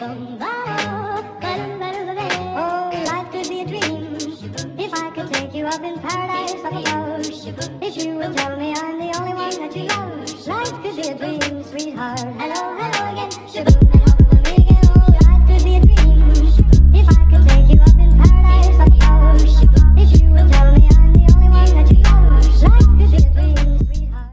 Oh, life could be a dream if I could take you up in paradise up above. If you would tell me I'm the only one that you love, life could be a dream, sweetheart. Hello, hello again. Shaboom, hello, me again. Oh, life could be a dream if I could take you up in paradise up above. If you would tell me I'm the only one that you love, life could be a dream, sweetheart.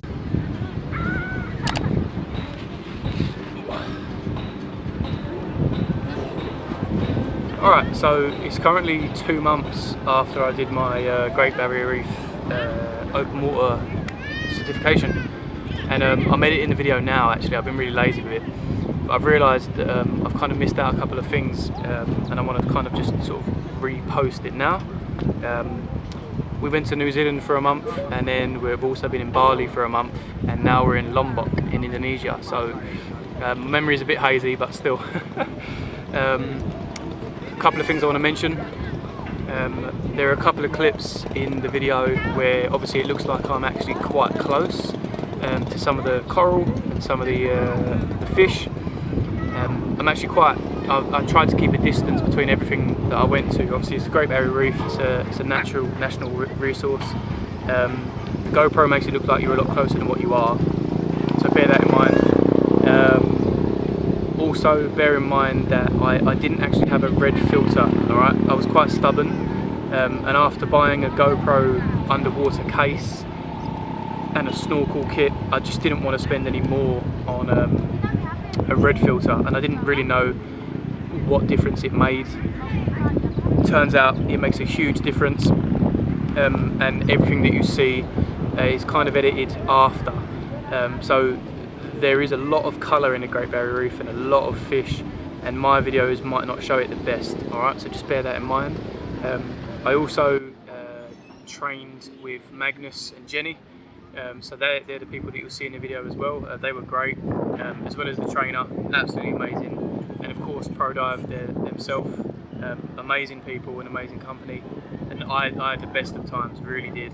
Alright, so it's currently 2 months after I did my Great Barrier Reef open water certification, and I'm editing the video now. Actually, I've been really lazy with it, but I've realised that I've kind of missed out a couple of things, and I want to kind of just sort of repost it now. We went to New Zealand for a month, and then we've also been in Bali for a month, and now we're in Lombok in Indonesia, so my memory is a bit hazy, but still. Couple of things I want to mention. There are a couple of clips in the video where obviously it looks like I'm actually quite close to some of the coral and some of the fish. I'm actually I tried to keep a distance between everything that I went to. Obviously it's the Great Barrier Reef, it's a national resource. The GoPro makes it look like you're a lot closer than what you are, so bear that in mind. Also bear in mind that I didn't actually have a red filter, alright? I was quite stubborn, and after buying a GoPro underwater case and a snorkel kit, I just didn't want to spend any more on a red filter, and I didn't really know what difference it made. Turns out it makes a huge difference, and everything that you see is kind of edited after. So there is a lot of colour in the Great Barrier Reef and a lot of fish, and my videos might not show it the best, alright, so just bear that in mind. I also trained with Magnus and Jenny, so they're the people that you'll see in the video as well. They were great, as well as the trainer, absolutely amazing, and of course ProDive themselves, amazing people and amazing company, and I had the best of times, really did.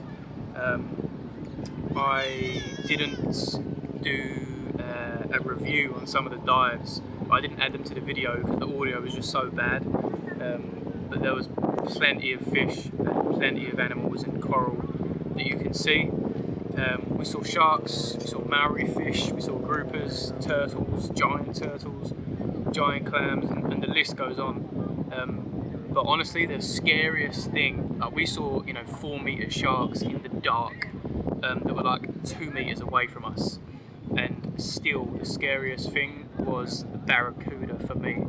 I didn't do a review on some of the dives. I didn't add them to the video because the audio was just so bad, but there was plenty of fish and plenty of animals and coral that you can see. We saw sharks, we saw Maori fish, we saw groupers, turtles, giant clams, and the list goes on. But honestly, the scariest thing, we saw 4-metre sharks in the dark that were like 2 metres away from us. And still, the scariest thing was the barracuda for me.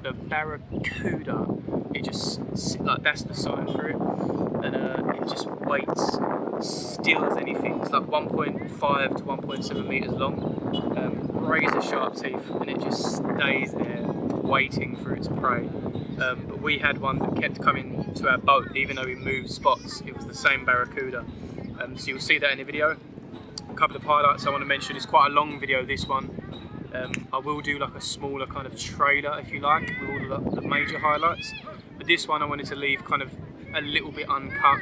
The barracuda, it just, like, that's the sign for it, and it just waits still as anything. It's like 1.5 to 1.7 metres long, razor sharp teeth, and it just stays there waiting for its prey. But we had one that kept coming to our boat, even though we moved spots. It was the same barracuda, so you'll see that in the video. A couple of highlights I want to mention. It's quite a long video, this one. I will do like a smaller kind of trailer, if you like, with all the major highlights. But this one I wanted to leave kind of a little bit uncut,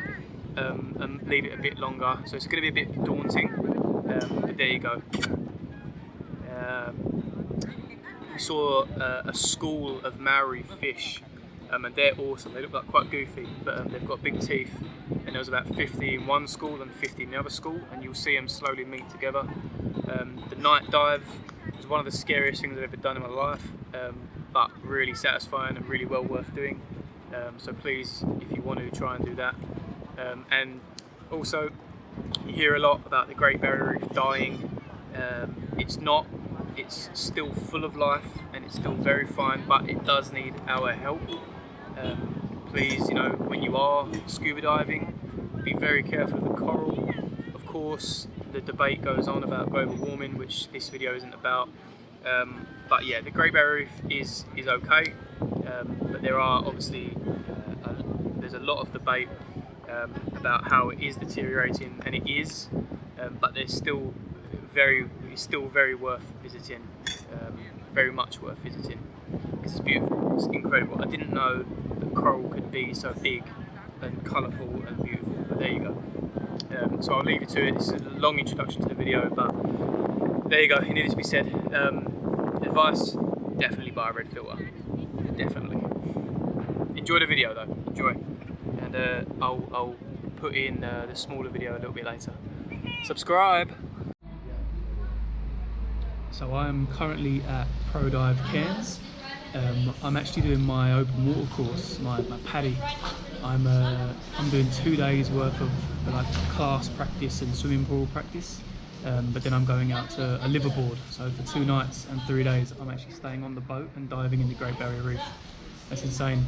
and leave it a bit longer. So it's going to be a bit daunting, but there you go. We saw a school of Maori fish, and they're awesome. They look like quite goofy, but they've got big teeth. And there was about 50 in one school and 50 in the other school, and you'll see them slowly meet together. The night dive was one of the scariest things I've ever done in my life, but really satisfying and really well worth doing. So please, if you want to, try and do that. And also, you hear a lot about the Great Barrier Reef dying. It's still full of life, and it's still very fine, but it does need our help. Please, when you are scuba diving, be very careful of the coral. Of course, the debate goes on about global warming, which this video isn't about. But yeah, the Great Barrier Reef is okay, but there are obviously there's a lot of debate about how it is deteriorating, and it is, but it's still very worth visiting, very much worth visiting, because it's beautiful, it's incredible. I didn't know that coral could be so big and colourful and beautiful, but there you go. So I'll leave you to it. This is a long introduction to the video, but there you go, it needed to be said. Advice: definitely buy a red filter. Definitely. Enjoy the video though. Enjoy. And I'll put in the smaller video a little bit later. Subscribe. So I'm currently at ProDive Cairns. I'm actually doing my open water course, my PADI. I'm doing 2 days worth of like class practice and swimming pool practice, but then I'm going out to a liverboard. So for 2 nights and 3 days, I'm actually staying on the boat and diving in the Great Barrier Reef. That's insane.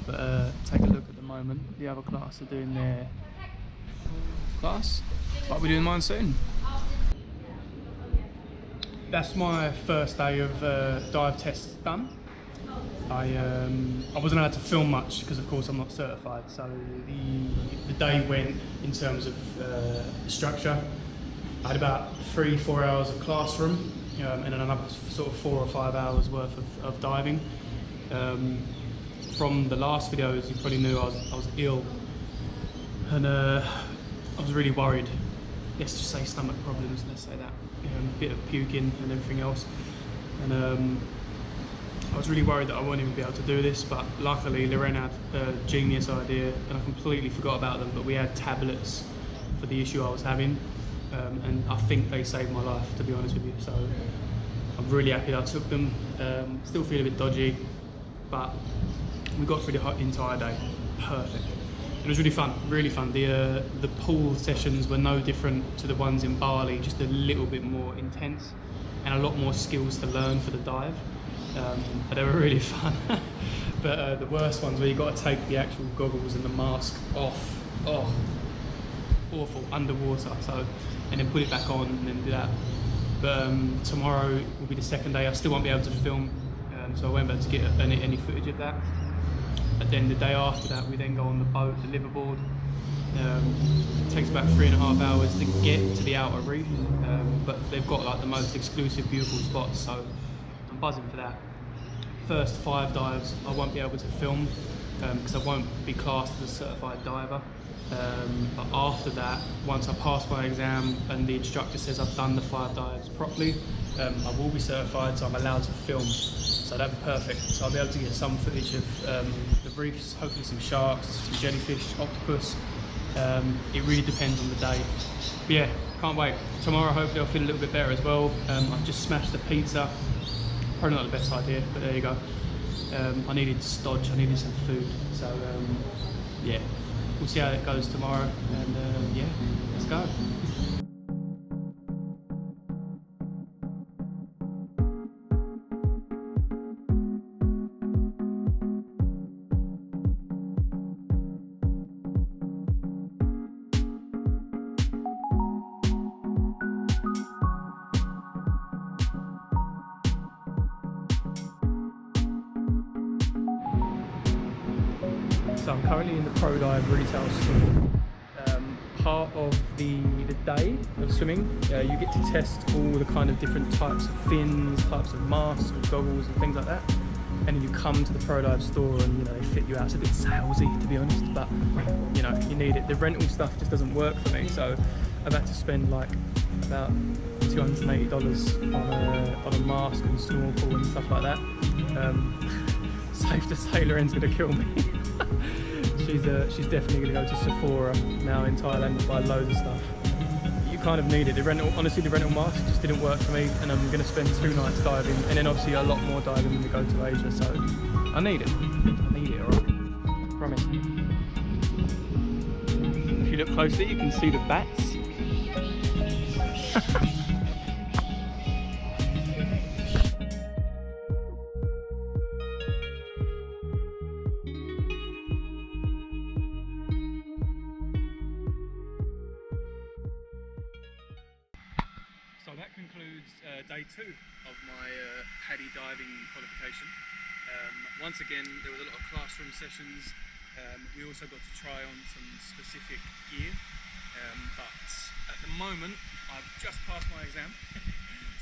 But take a look at the moment. The other class are doing their class, but we're doing mine soon. That's my first day of dive tests done. I wasn't allowed to film much because of course I'm not certified, so the day went in terms of structure. I had about 3-4 hours of classroom and then another sort of 4 or 5 hours worth of diving. From the last videos you probably knew I was ill and I was really worried. Let's just say stomach problems, let's say that. A bit of puking and everything else. And I was really worried that I wouldn't even be able to do this, but luckily Lorraine had a genius idea and I completely forgot about them, but we had tablets for the issue I was having. And I think they saved my life, to be honest with you. So I'm really happy that I took them. Still feel a bit dodgy, but we got through the entire day. Perfect. It was really fun, really fun. The pool sessions were no different to the ones in Bali, just a little bit more intense and a lot more skills to learn for the dive. But they were really fun. But the worst ones where you got to take the actual goggles and the mask off. Oh, awful, underwater. So, and then put it back on and then do that. But tomorrow will be the second day. I still won't be able to film, so I won't be able to get any footage of that. But then the day after that, we then go on the boat, the liverboard. It takes about 3.5 hours to get to the outer reef, but they've got like the most exclusive, beautiful spots, so I'm buzzing for that. First 5 dives I won't be able to film because I won't be classed as a certified diver. But after that, once I pass my exam and the instructor says I've done the 5 dives properly, I will be certified, so I'm allowed to film. So that'd be perfect. So I'll be able to get some footage of the reefs, hopefully some sharks, some jellyfish, octopus. It really depends on the day. But yeah, can't wait. Tomorrow hopefully I'll feel a little bit better as well. I've just smashed a pizza. Probably not the best idea, but there you go. I needed stodge, I needed some food. So yeah, we'll see how it goes tomorrow. And yeah, let's go. So I'm currently in the ProDive retail store. Part of the day of swimming, you get to test all the kind of different types of fins, types of masks, goggles and things like that. And then you come to the ProDive store and they fit you out. It's a bit salesy, to be honest, but you need it. The rental stuff just doesn't work for me, so I've had to spend like about $280 on a mask and snorkel and stuff like that. Safe to say Loren's gonna kill me. She's definitely gonna go to Sephora now in Thailand and buy loads of stuff. You kind of need it. Honestly, the rental mask just didn't work for me, and I'm gonna spend 2 nights diving, and then obviously a lot more diving when we go to Asia. So I need it. I need it, alright. Promise. If you look closely, you can see the bats. So that concludes day 2 of my PADI diving qualification. Once again, there was a lot of classroom sessions. We also got to try on some specific gear, but at the moment I've just passed my exam,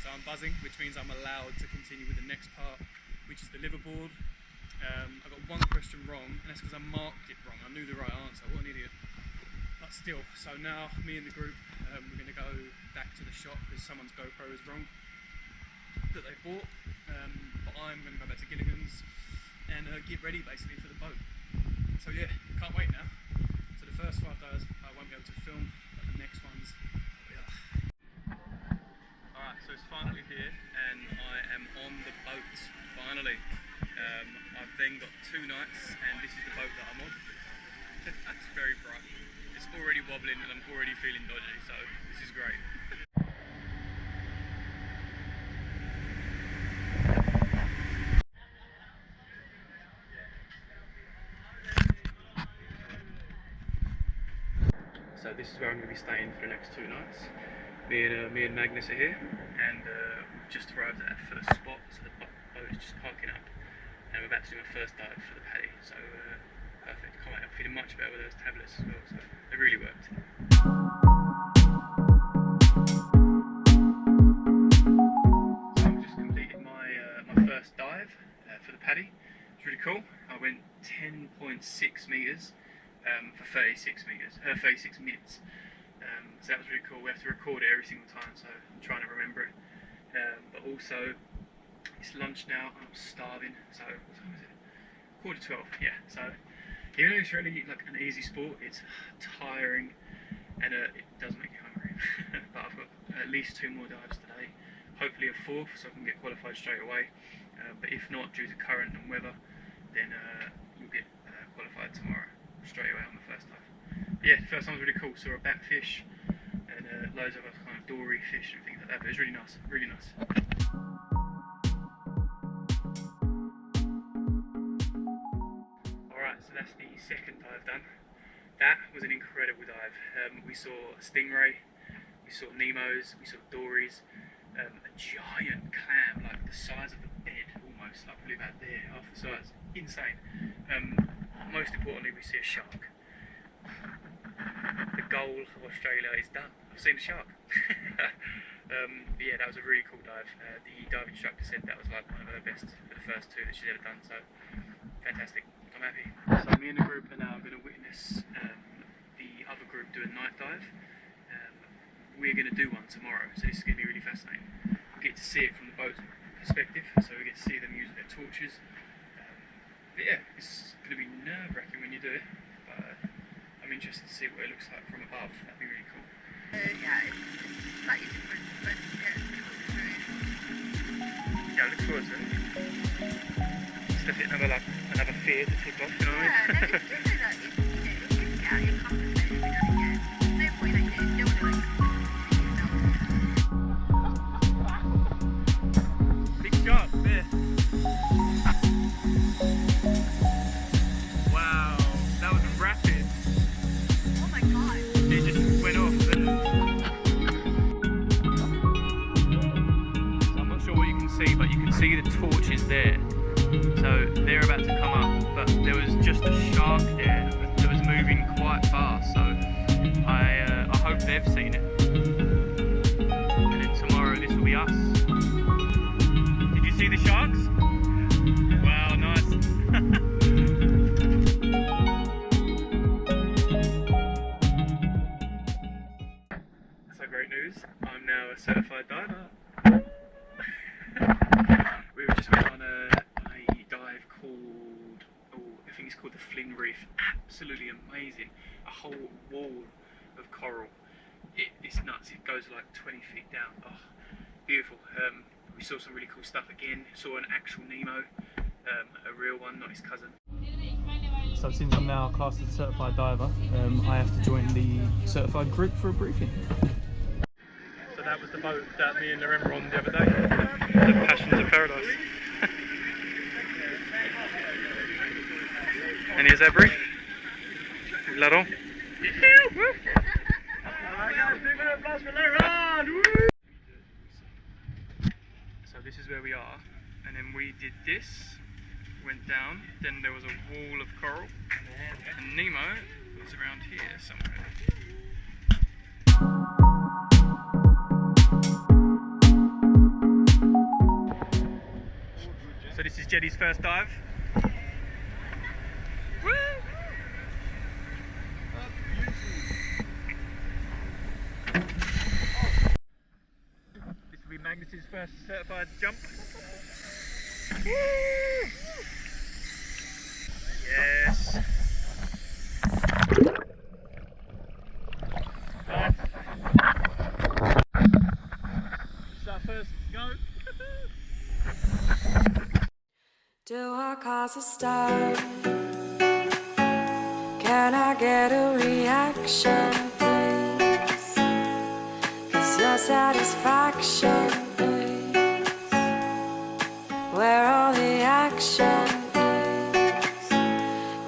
so I'm buzzing, which means I'm allowed to continue with the next part, which is the liverboard. I got 1 question wrong, and that's because I marked it wrong. I knew the right answer. What an idiot. But still, so now me and the group, we're going to go back to the shop because someone's GoPro is wrong that they bought. But time, I'm going to go back to Gilligan's and get ready basically for the boat. So yeah, can't wait now. So the first 5 days I won't be able to film, but the next ones we are. Alright, so it's finally here and I am on the boat, finally. I've then got 2 nights and this is the boat that I'm on. That's very bright. It's already wobbling and I'm already feeling dodgy, so this is great. So this is where I'm going to be staying for the next 2 nights. Me and Magnus are here, and we've just arrived at our first spot, so the boat is just parking up, and we're about to do my first dive for the paddy, so perfect, can't wait. I'm feeling much better with those tablets as well, so they really worked. So I've just completed my first dive for the paddy. It's really cool. I went 10.6 metres for 36 minutes. So that was really cool. We have to record it every single time, so I'm trying to remember it. But also, it's lunch now, I'm starving, so what time is it? 11:45, yeah. So even though it's really like an easy sport, it's tiring and it does make you hungry. But I've got at least 2 more dives today, hopefully a 4th so I can get qualified straight away. But if not, due to current and weather, then you'll get qualified tomorrow straight away on the first dive. But yeah, the first time was really cool. Saw a batfish and loads of other kind of dory fish and things like that. But it was really nice, really nice. Alright, so that's the second dive done. That was an incredible dive. We saw a stingray, we saw Nemos, we saw dories, a giant clam, like the size of the bed almost, I believe out there, half the size. Insane. Most importantly, we see a shark. The goal of Australia is done. I've seen a shark. Yeah, that was a really cool dive. The dive instructor said that was like one of her best for the first 2 that she's ever done, so fantastic. I'm happy. So me and the group are now going to witness the other group do a night dive. We're going to do one tomorrow, so this is going to be really fascinating. We get to see it from the boat's perspective, so we get to see them use their torches. But yeah, it's going to be nerve-wracking when you do it, but I'm interested to see what it looks like from above. That'd be really cool. Yeah, it's slightly different, but yeah, it's cool to do. Yeah, I look forward to it. It's definitely another fear to tick off, you know what I mean? Yeah, no, it's just so that it's good to get out of your comfort zone every now and again. There's no point like you still want to like Big shark there. Wow, that was rapid. oh my god. It just went off. So I'm not sure what you can see, but you can see the torches there. So they're about to come up, but there was just a shark there that was moving quite fast. So I hope they've seen it. And then tomorrow this will be us. Did you see the sharks? Wow, nice. So great news, I'm now a certified diver. We just went on a dive called, I think it's called the Flynn Reef. Absolutely amazing. A whole wall of coral. It's nuts, it goes like 20 feet down. Oh, beautiful. We saw some really cool stuff again. Saw an actual Nemo, a real one, not his cousin. So since I'm now classed as a certified diver, I have to join the certified group for a briefing. So that was the boat that me and Loren were on the other day, the Passions of Paradise. And here's our brief. Laurent. So this is where we are, and then we did this, went down, then there was a wall of coral, and Nemo was around here somewhere. So this is Jeddy's first dive. Woo! This will be Magnus's first certified jump. Yes. It's our first go. Do our cars a start? Can I get a reaction, please? 'Cause your satisfaction is where all the action is.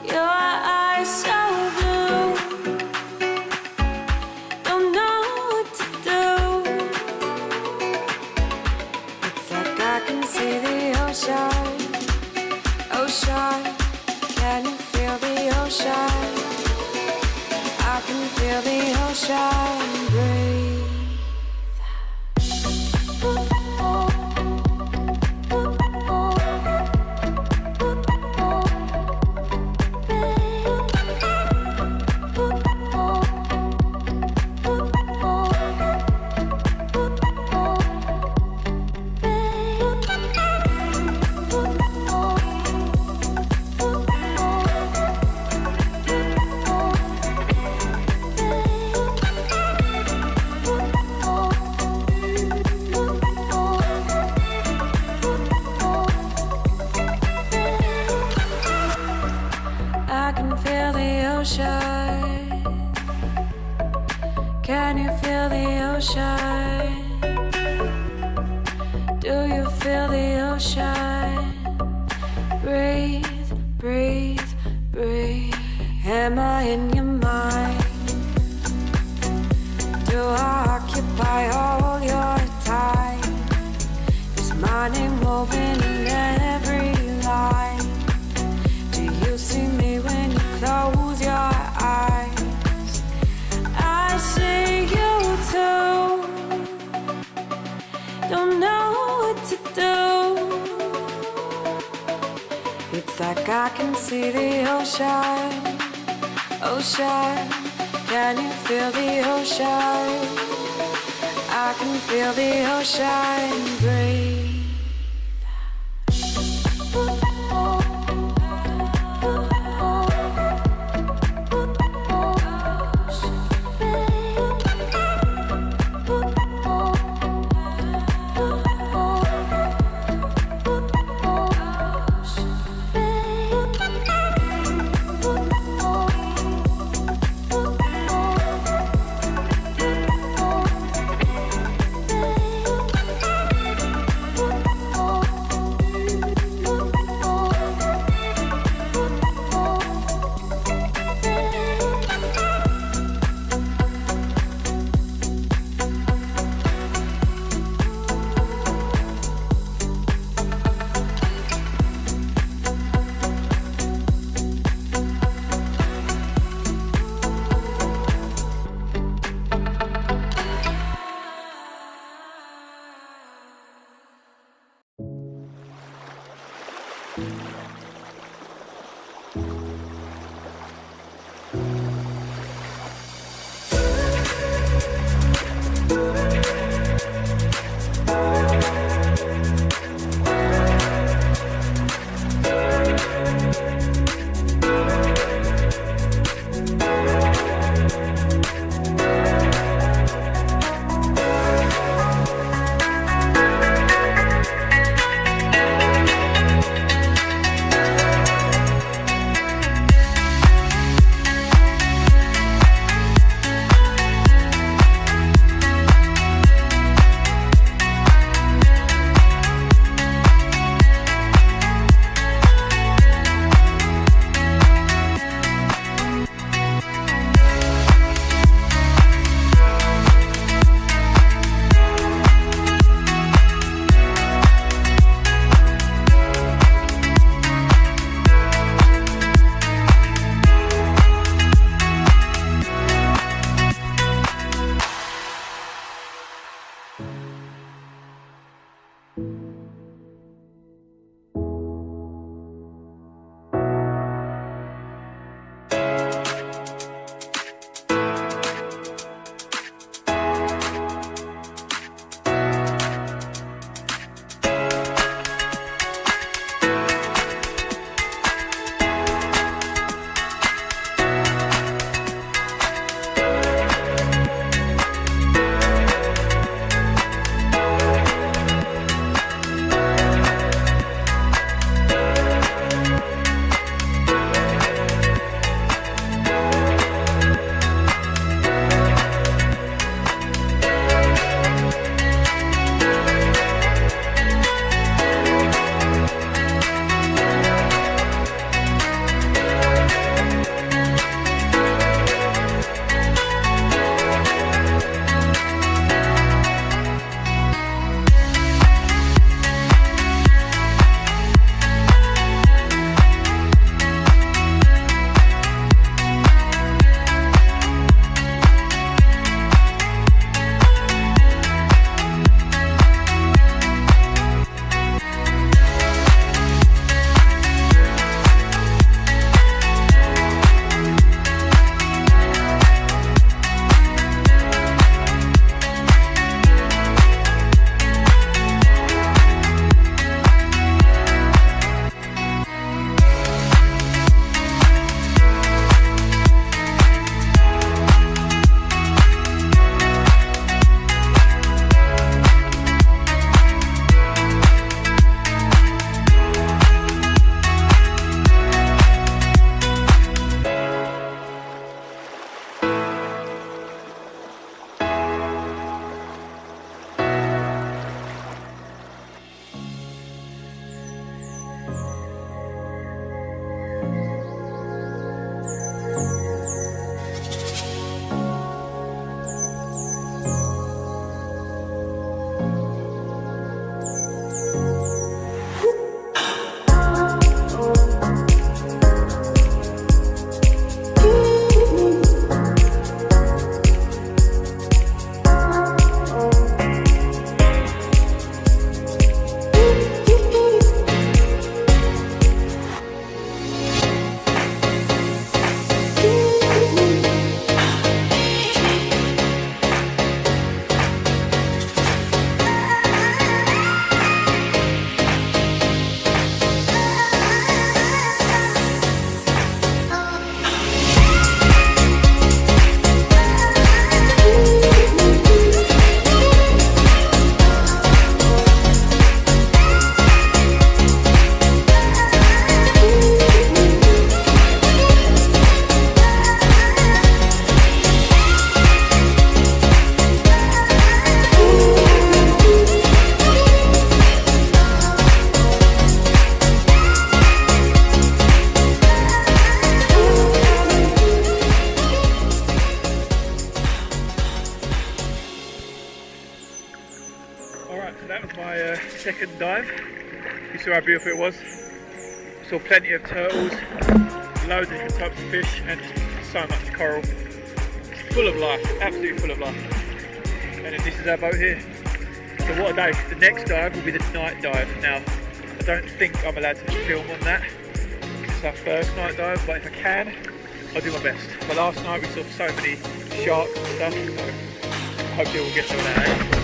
Your eyes so blue, don't know what to do. It's like I can see the ocean. Ocean, can you feel the ocean? I can feel the ocean breathe. I can feel the ocean. Can you feel the ocean? Do you feel the ocean? Breathe, breathe, breathe. Am I in your mind? Do I occupy all your time? Is my name woven in every line? Do you see me when you close your eyes? I see you too. Don't know what to do. It's like I can see the ocean. Ocean, can you feel the ocean? I can feel the ocean breathe. second dive. You saw how beautiful it was. Saw plenty of turtles, loads of different types of fish, and so much coral. It's full of life, absolutely full of life. And then this is our boat here. So what a day. The next dive will be the night dive. Now, I don't think I'm allowed to film on that. It's our first night dive, but if I can, I'll do my best. But last night we saw so many sharks and stuff, so hopefully we'll get some of that.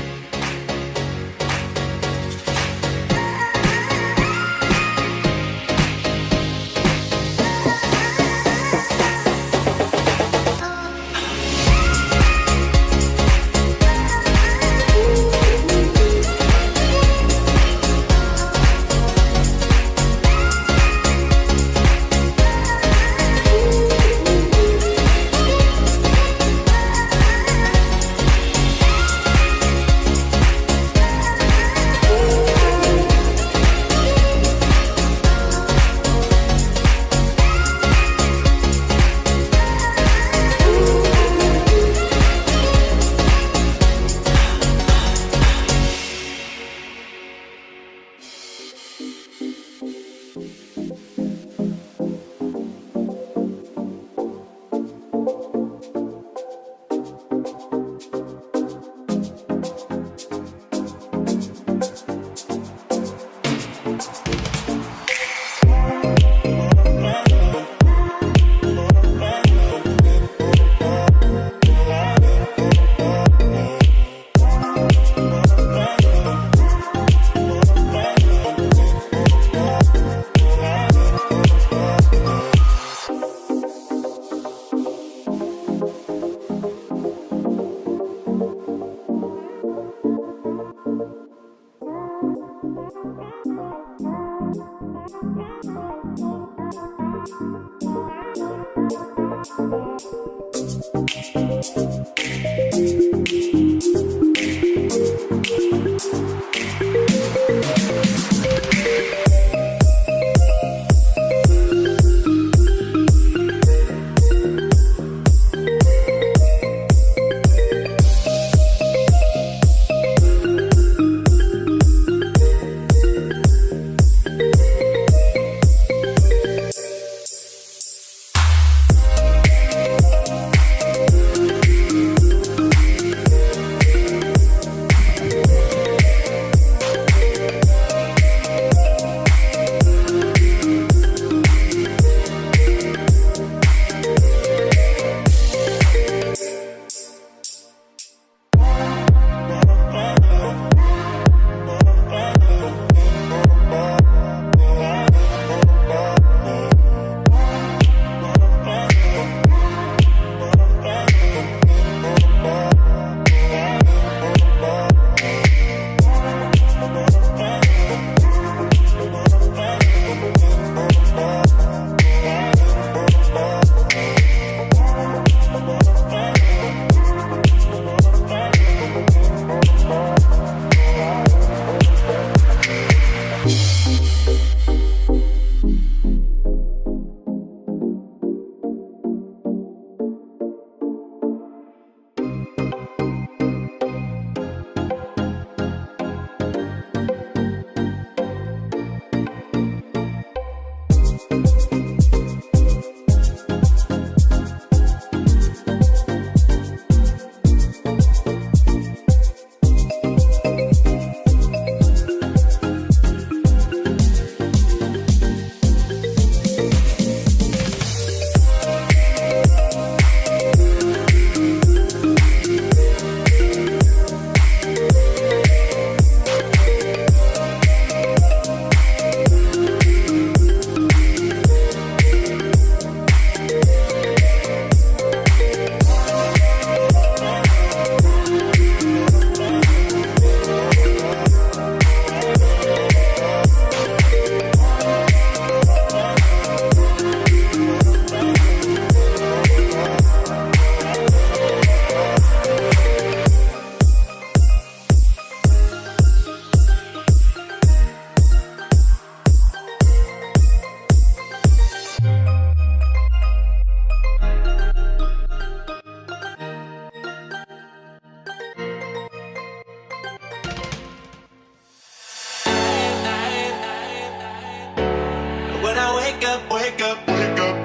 wake up,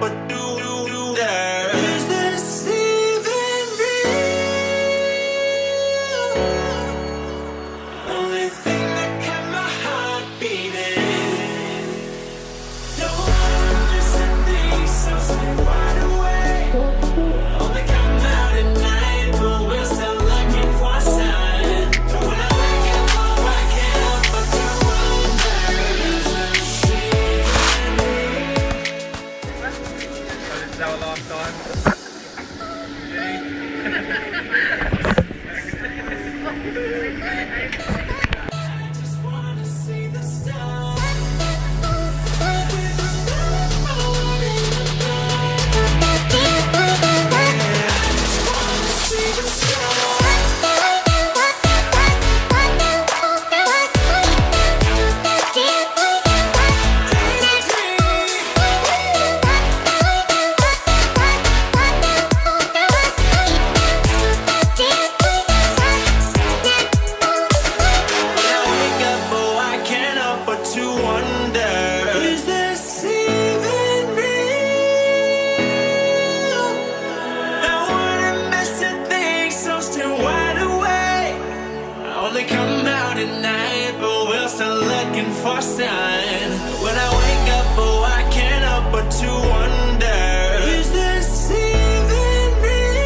what do there? Is this even real? Only thing that kept my heart beating. No one missing things, so stay wide awake. Only come out at night, but we're still looking for a sign. But when I wake up, oh, I can't help but to wonder, is this even real? So this is our last time. I just wanna see the stars. With the stars falling in the dark. I just wanna see the stars. When I wake up, oh, I can't help but to wonder, is this even real? I wanna missing things, so still wide awake. I only come out at night, but we're still looking for a sign. When I wake up, oh, I can't help but to wonder, is this even real?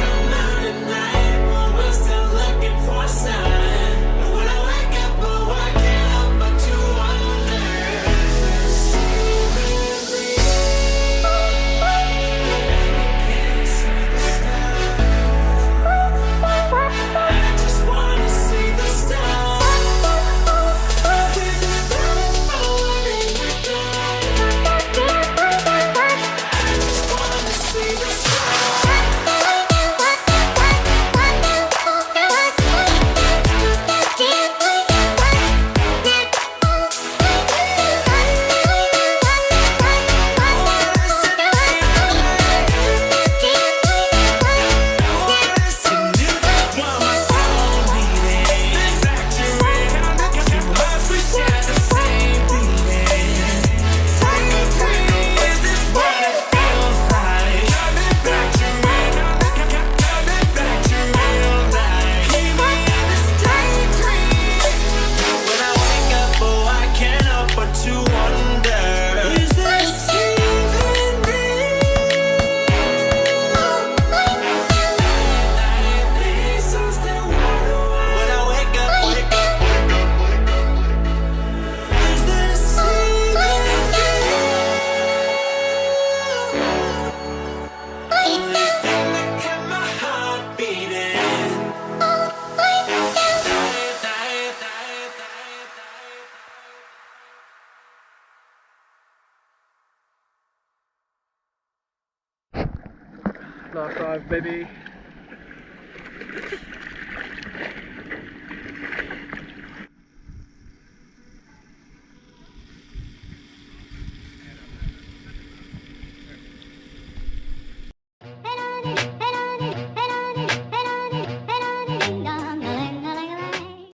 Come out at night, but we're still looking for a sign. When I wake up, oh, I can't help but to wonder, is this even real? Can you see the stars? I just wanna see the stars. With the stars falling in the dark. I just wanna see the stars. When I wake up, oh, I can't help but to wonder, is this even real? Please don't stay wide awake. When I wake up, is this even real? Only thing that kept my heart beating. Last dive, baby.